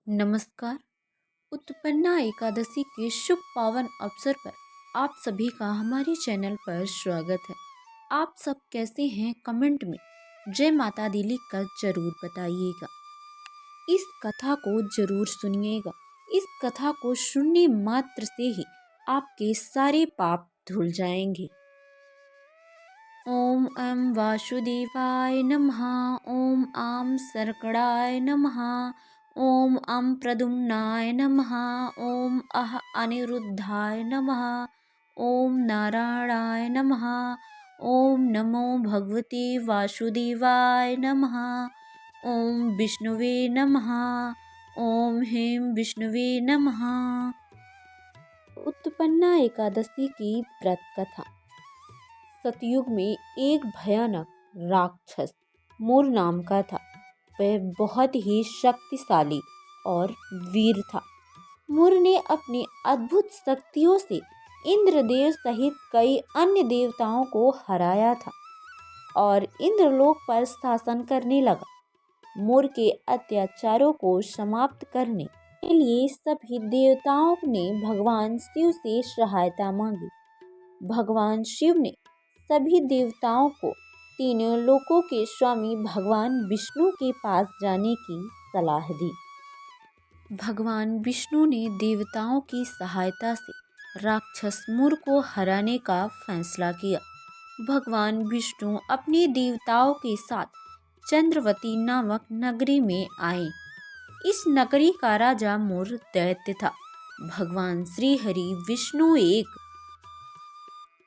नमस्कार। उत्पन्ना एकादशी के शुभ पावन अवसर पर आप सभी का हमारे चैनल पर स्वागत है। आप सब कैसे हैं? कमेंट में जय माता दी लिख कर जरूर बताइएगा। इस कथा को जरूर सुनिएगा। इस कथा को सुनने मात्र से ही आपके सारे पाप धुल जाएंगे। ओम वासुदेवाय नमः। ओम सर्कड़ाय नमः। ओम प्रद्युम्नाय नमः। ओम अनिरुद्धाय नमः। ओम नारायणाय नमः। ओम नमो भगवते वासुदेवाय नमः। ओम विष्णुवे नमः। ओम ह्रीं विष्णुवे नमः। उत्पन्ना एकादशी की व्रत कथा। सतयुग में एक भयानक राक्षस मुर नाम का था। वह बहुत ही शक्तिशाली और वीर था। मुर ने अपनी अद्भुत शक्तियों से इंद्रदेव सहित कई अन्य देवताओं को हराया था और इंद्रलोक पर शासन करने लगा। मुर के अत्याचारों को समाप्त करने के लिए सभी देवताओं ने भगवान शिव से सहायता मांगी। भगवान शिव ने सभी देवताओं को तीनों लोकों के स्वामी भगवान विष्णु के पास जाने की सलाह दी। भगवान विष्णु ने देवताओं की सहायता से राक्षस मुर को हराने का फैसला किया। भगवान विष्णु अपने देवताओं के साथ चंद्रवती नामक नगरी में आए। इस नगरी का राजा मुर दैत्य था। भगवान श्री हरि विष्णु एक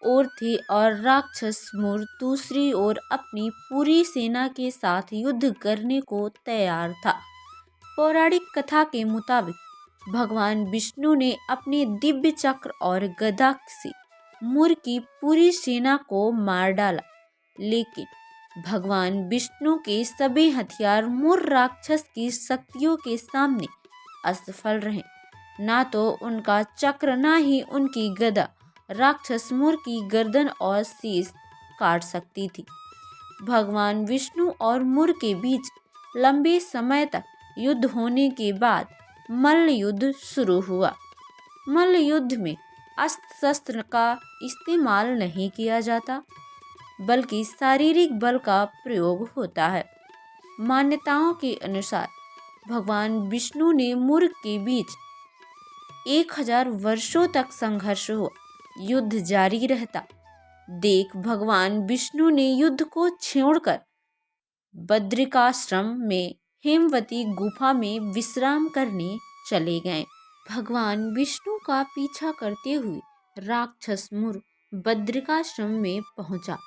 ओर थे और राक्षस मुर दूसरी ओर अपनी पूरी सेना के साथ युद्ध करने को तैयार था। पौराणिक कथा के मुताबिक भगवान विष्णु ने अपने दिव्य चक्र और गदा से मुर की पूरी सेना को मार डाला, लेकिन भगवान विष्णु के सभी हथियार मुर राक्षस की शक्तियों के सामने असफल रहे। ना तो उनका चक्र ना ही उनकी गदा राक्षस मुर की गर्दन और शीश काट सकती थी। भगवान विष्णु और मुर के बीच लंबे समय तक युद्ध होने के बाद मल्ल युद्ध शुरू हुआ। मल्ल युद्ध में अस्त्र शस्त्र का इस्तेमाल नहीं किया जाता, बल्कि शारीरिक बल का प्रयोग होता है। मान्यताओं के अनुसार भगवान विष्णु ने मुर के बीच 1000 वर्षों तक संघर्ष हुआ। युद्ध जारी रहता देख भगवान विष्णु ने युद्ध को छोड़कर बद्रिकाश्रम में हेमवती गुफा में विश्राम करने चले गए। भगवान विष्णु का पीछा करते हुए राक्षस मुर बद्रिकाश्रम में पहुंचा।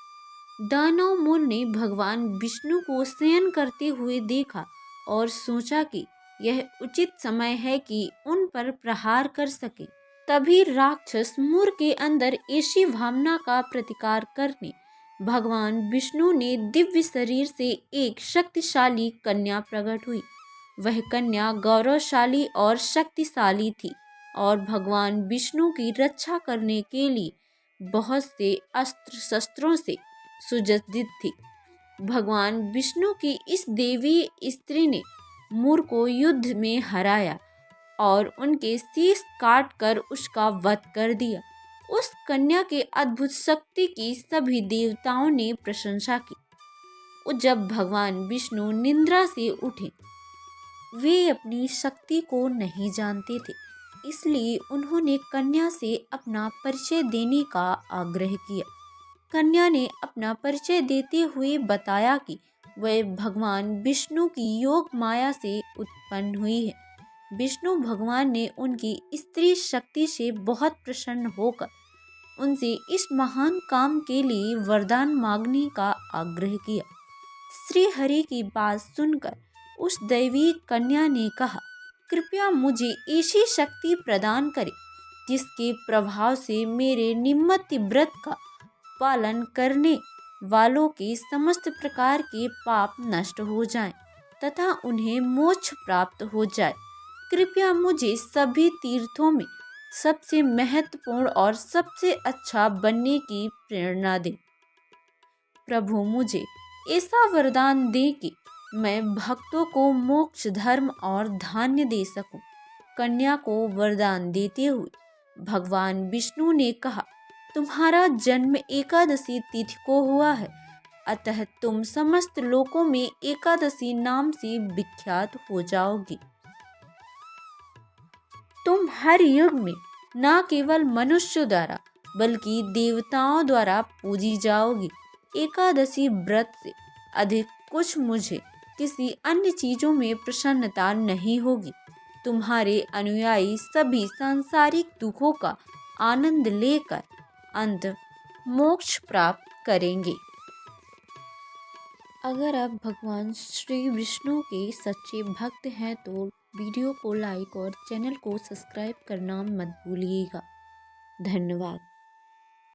दानव मुर ने भगवान विष्णु को शयन करते हुए देखा और सोचा कि यह उचित समय है कि उन पर प्रहार कर सके। तभी राक्षस मुर के अंदर ऐसी भावना का प्रतिकार करने भगवान विष्णु ने दिव्य शरीर से एक शक्तिशाली कन्या प्रकट हुई। वह कन्या गौरवशाली और शक्तिशाली थी और भगवान विष्णु की रक्षा करने के लिए बहुत से अस्त्र शस्त्रों से सुसज्जित थी। भगवान विष्णु की इस देवी स्त्री ने मुर को युद्ध में हराया और उनके शीश काट कर उसका वध कर दिया। उस कन्या के अद्भुत शक्ति की सभी देवताओं ने प्रशंसा की। जब भगवान विष्णु निद्रा से उठे, वे अपनी शक्ति को नहीं जानते थे, इसलिए उन्होंने कन्या से अपना परिचय देने का आग्रह किया। कन्या ने अपना परिचय देते हुए बताया कि वह भगवान विष्णु की योग माया से उत्पन्न हुई है। विष्णु भगवान ने उनकी स्त्री शक्ति से बहुत प्रसन्न होकर उनसे इस महान काम के लिए वरदान मांगने का आग्रह किया। श्री हरि की बात सुनकर उस दैवी कन्या ने कहा, कृपया मुझे ऐसी शक्ति प्रदान करें जिसके प्रभाव से मेरे निम्मति व्रत का पालन करने वालों के समस्त प्रकार के पाप नष्ट हो जाएं तथा उन्हें मोक्ष प्राप्त हो जाए। कृपया मुझे सभी तीर्थों में सबसे महत्वपूर्ण और सबसे अच्छा बनने की प्रेरणा दें। प्रभु मुझे ऐसा वरदान दें कि मैं भक्तों को मोक्ष, धर्म और धान्य दे सकूं। कन्या को वरदान देते हुए भगवान विष्णु ने कहा, तुम्हारा जन्म एकादशी तिथि को हुआ है, अतः तुम समस्त लोकों में एकादशी नाम से विख्यात हो जाओगी। तुम हर युग में न केवल मनुष्यों द्वारा बल्कि देवताओं द्वारा पूजी जाओगी। एकादशी व्रत से अधिक कुछ मुझे किसी अन्य चीजों में प्रसन्नता नहीं होगी। तुम्हारे अनुयायी सभी सांसारिक दुखों का आनंद लेकर अंत मोक्ष प्राप्त करेंगे। अगर आप भगवान श्री विष्णु के सच्चे भक्त हैं तो वीडियो को लाइक और चैनल को सब्सक्राइब करना मत भूलिएगा। धन्यवाद।